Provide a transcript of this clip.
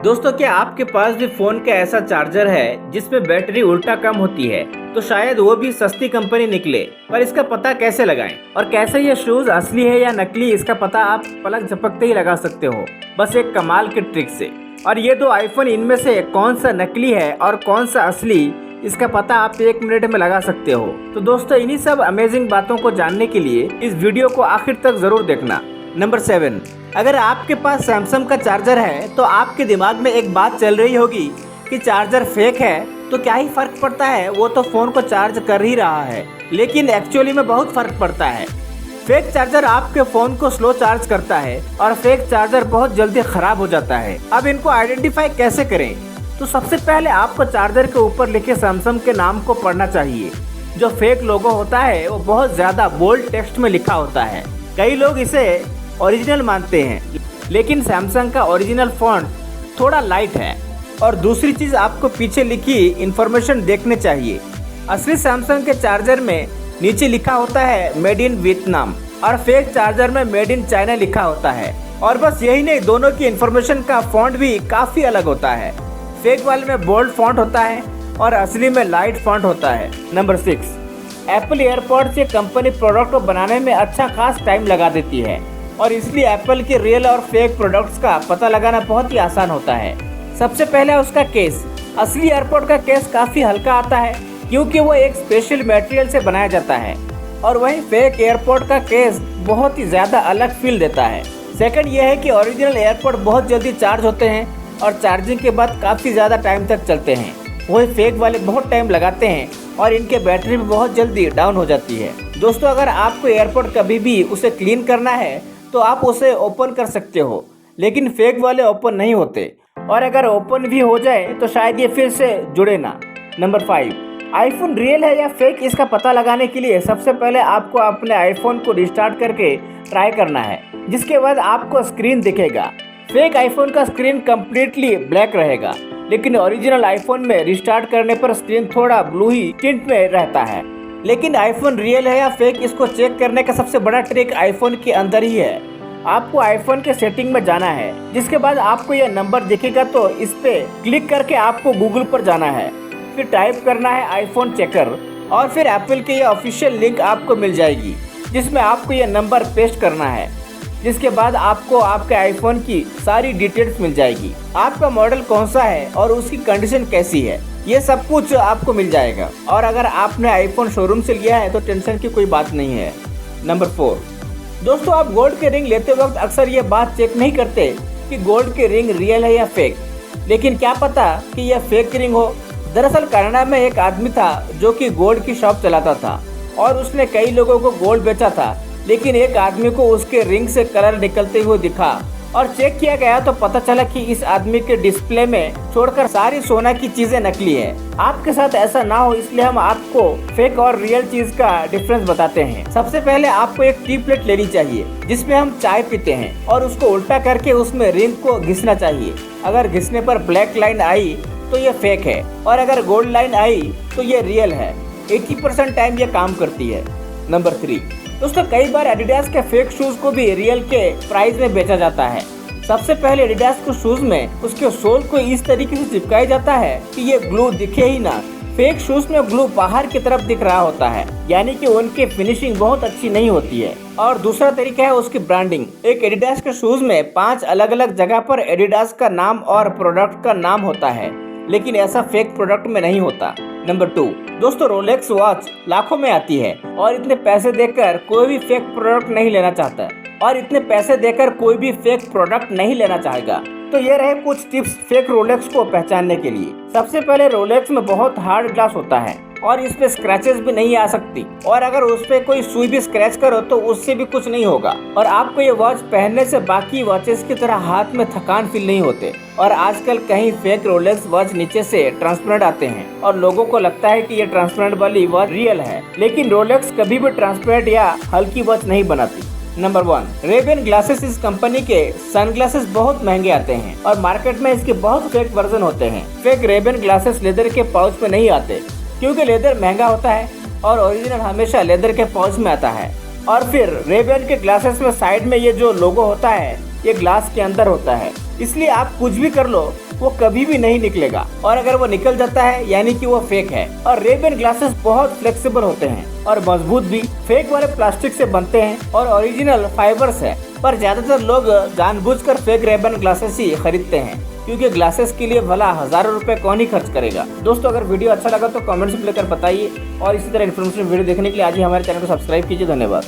दोस्तों, क्या आपके पास भी फोन का ऐसा चार्जर है जिसमें बैटरी उल्टा कम होती है? तो शायद वो भी सस्ती कंपनी निकले, पर इसका पता कैसे लगाएं? और कैसे ये शूज असली है या नकली, इसका पता आप पलक झपकते ही लगा सकते हो, बस एक कमाल के ट्रिक से। और ये दो आईफोन, इनमें से कौन सा नकली है और कौन सा असली, इसका पता आप 1 मिनट में लगा सकते हो। तो दोस्तों, इन्हीं सब अमेजिंग बातों को जानने के लिए इस वीडियो को आखिर तक जरूर देखना। नंबर 7, अगर आपके पास सैमसंग का चार्जर है तो आपके दिमाग में एक बात चल रही होगी कि चार्जर फेक है तो क्या ही फर्क पड़ता है, वो तो फ़ोन को चार्ज कर ही रहा है। लेकिन एक्चुअली में बहुत फ़र्क पड़ता है। फेक चार्जर आपके फ़ोन को स्लो चार्ज करता है और फेक चार्जर बहुत जल्दी ख़राब हो जाता है। अब इनको आइडेंटिफाई कैसे करें? तो सबसे पहले आपको चार्जर के ऊपर लिखे सैमसंग के नाम को पढ़ना चाहिए। जो फेक लोगो होता है वो बहुत ज़्यादा बोल्ड टेक्स्ट में लिखा होता है। कई लोग इसे ओरिजिनल मानते हैं, लेकिन सैमसंग का ओरिजिनल फॉन्ट थोड़ा लाइट है। और दूसरी चीज़, आपको पीछे लिखी इन्फॉर्मेशन देखने चाहिए। असली सैमसंग के चार्जर में नीचे लिखा होता है मेड इन वियतनाम और फेक चार्जर में मेड इन चाइना लिखा होता है। और बस यही नहीं, दोनों की इन्फॉर्मेशन का फॉन्ट भी काफ़ी अलग होता है। फेक वाले में बोल्ड फॉन्ट होता है और असली में लाइट फॉन्ट होता है। नंबर 6, एप्पल एयरपॉड्स ये कंपनी प्रोडक्ट को बनाने में अच्छा खास टाइम लगा देती है और इसलिए एप्पल के रियल और फेक प्रोडक्ट्स का पता लगाना बहुत ही आसान होता है। सबसे पहले उसका केस। असली एयरपॉड का केस काफ़ी हल्का आता है क्योंकि वो एक स्पेशल मटेरियल से बनाया जाता है, और वहीं फेक एयरपॉड का केस बहुत ही ज़्यादा अलग फील देता है। सेकंड ये है कि ओरिजिनल एयरपॉड बहुत जल्दी चार्ज होते हैं और चार्जिंग के बाद काफ़ी ज़्यादा टाइम तक चलते हैं। वही फेक वाले बहुत टाइम लगाते हैं और इनके बैटरी भी बहुत जल्दी डाउन हो जाती है। दोस्तों, अगर आपको एयरपॉड कभी भी उसे क्लीन करना है तो आप उसे ओपन कर सकते हो, लेकिन फेक वाले ओपन नहीं होते, और अगर ओपन भी हो जाए तो शायद ये फिर से जुड़े ना। नंबर 5, आईफोन रियल है या फेक, इसका पता लगाने के लिए सबसे पहले आपको अपने आईफोन को रिस्टार्ट करके ट्राई करना है, जिसके बाद आपको स्क्रीन दिखेगा। फेक आईफोन का स्क्रीन कम्प्लीटली ब्लैक रहेगा, लेकिन ओरिजिनल आईफोन में रिस्टार्ट करने पर स्क्रीन थोड़ा ब्लू ही टिंट में रहता है। लेकिन आईफोन रियल है या फेक, इसको चेक करने का सबसे बड़ा ट्रिक आईफोन के अंदर ही है। आपको आईफोन के सेटिंग में जाना है, जिसके बाद आपको यह नंबर दिखेगा, तो इस पे क्लिक करके आपको गूगल पर जाना है, फिर टाइप करना है आईफोन चेकर, और फिर एप्पल की यह ऑफिशियल लिंक आपको मिल जाएगी, जिसमें आपको यह नंबर पेस्ट करना है। जिसके बाद आपको आपके आईफोन की सारी डिटेल्स मिल जाएगी। आपका मॉडल कौन सा है और उसकी कंडीशन कैसी है, ये सब कुछ आपको मिल जाएगा। और अगर आपने आईफोन शोरूम से लिया है तो टेंशन की कोई बात नहीं है। नंबर 4, दोस्तों, आप गोल्ड के रिंग लेते वक्त अक्सर ये बात चेक नहीं करते कि गोल्ड के रिंग रियल है या फेक। लेकिन क्या पता कि यह फेक रिंग हो। दरअसल कनाडा में एक आदमी था जो कि गोल्ड की शॉप चलाता था और उसने कई लोगों को गोल्ड बेचा था, लेकिन एक आदमी को उसके रिंग से कलर निकलते हुए दिखा और चेक किया गया तो पता चला कि इस आदमी के डिस्प्ले में छोड़कर सारी सोना की चीजें नकली है। आपके साथ ऐसा ना हो, इसलिए हम आपको फेक और रियल चीज का डिफरेंस बताते हैं। सबसे पहले आपको एक टी प्लेट लेनी चाहिए जिसमें हम चाय पीते हैं, और उसको उल्टा करके उसमें रिंग को घिसना चाहिए। अगर घिसने पर ब्लैक लाइन आई तो ये फेक है, और अगर गोल्ड लाइन आई तो ये रियल है। 80% टाइम ये काम करती है। नंबर 3, दोस्तों, कई बार एडिडास के फेक शूज को भी रियल के प्राइस में बेचा जाता है। सबसे पहले एडिडास के शूज में उसके सोल को इस तरीके से चिपकाया जाता है कि ये ग्लू दिखे ही ना। फेक शूज में ग्लू बाहर की तरफ दिख रहा होता है, यानी कि उनकी फिनिशिंग बहुत अच्छी नहीं होती है। और दूसरा तरीका है उसकी ब्रांडिंग। एक एडिडास के शूज में 5 अलग अलग जगह पर एडिडास का नाम और प्रोडक्ट का नाम होता है, लेकिन ऐसा फेक प्रोडक्ट में नहीं होता। नंबर 2, दोस्तों, रोलेक्स वॉच लाखों में आती है और इतने पैसे देकर कोई भी फेक प्रोडक्ट नहीं लेना चाहता, और इतने पैसे देकर कोई भी फेक प्रोडक्ट नहीं लेना चाहेगा। तो ये रहे कुछ टिप्स फेक रोलेक्स को पहचानने के लिए। सबसे पहले, रोलेक्स में बहुत हार्ड ग्लास होता है और इस पे स्क्रैचेस भी नहीं आ सकती, और अगर उस पे कोई सुई भी स्क्रैच करो तो उससे भी कुछ नहीं होगा। और आपको ये वॉच पहनने से बाकी वॉचेस की तरह हाथ में थकान फील नहीं होते। और आजकल कहीं फेक रोलेक्स वॉच नीचे से ट्रांसपेरेंट आते हैं और लोगों को लगता है कि ये ट्रांसपेरेंट वाली वॉच रियल है, लेकिन रोलेक्स कभी भी ट्रांसपेरेंट या हल्की वॉच नहीं बनाती। Number 1, Rayban glasses. इस कंपनी के सनग्लासेस बहुत महंगे आते हैं और मार्केट में इसके बहुत फेक वर्जन होते हैं। फेक रेबेन ग्लासेस लेदर के पाउच में नहीं आते क्योंकि लेदर महंगा होता है, और ओरिजिनल हमेशा लेदर के पाउच में आता है। और फिर रेबेन के ग्लासेस में साइड में ये जो लोगो होता है ये ग्लास के अंदर होता है, इसलिए आप कुछ भी कर लो वो कभी भी नहीं निकलेगा, और अगर वो निकल जाता है यानी कि वो फेक है। और रेबन ग्लासेस बहुत फ्लेक्सिबल होते हैं और मजबूत भी। फेक वाले प्लास्टिक से बनते हैं और ओरिजिनल फाइबर्स है, पर ज्यादातर लोग जानबूझकर फेक रेबन ग्लासेस ही खरीदते हैं, क्योंकि ग्लासेस के लिए भला हजारों रुपए कौन ही खर्च करेगा। दोस्तों, अगर वीडियो अच्छा लगा तो कमेंट्स में लेकर बताइए, और इसी तरह इन्फॉर्मेशन वीडियो देखने के लिए आज ही हमारे चैनल को सब्सक्राइब कीजिए। धन्यवाद।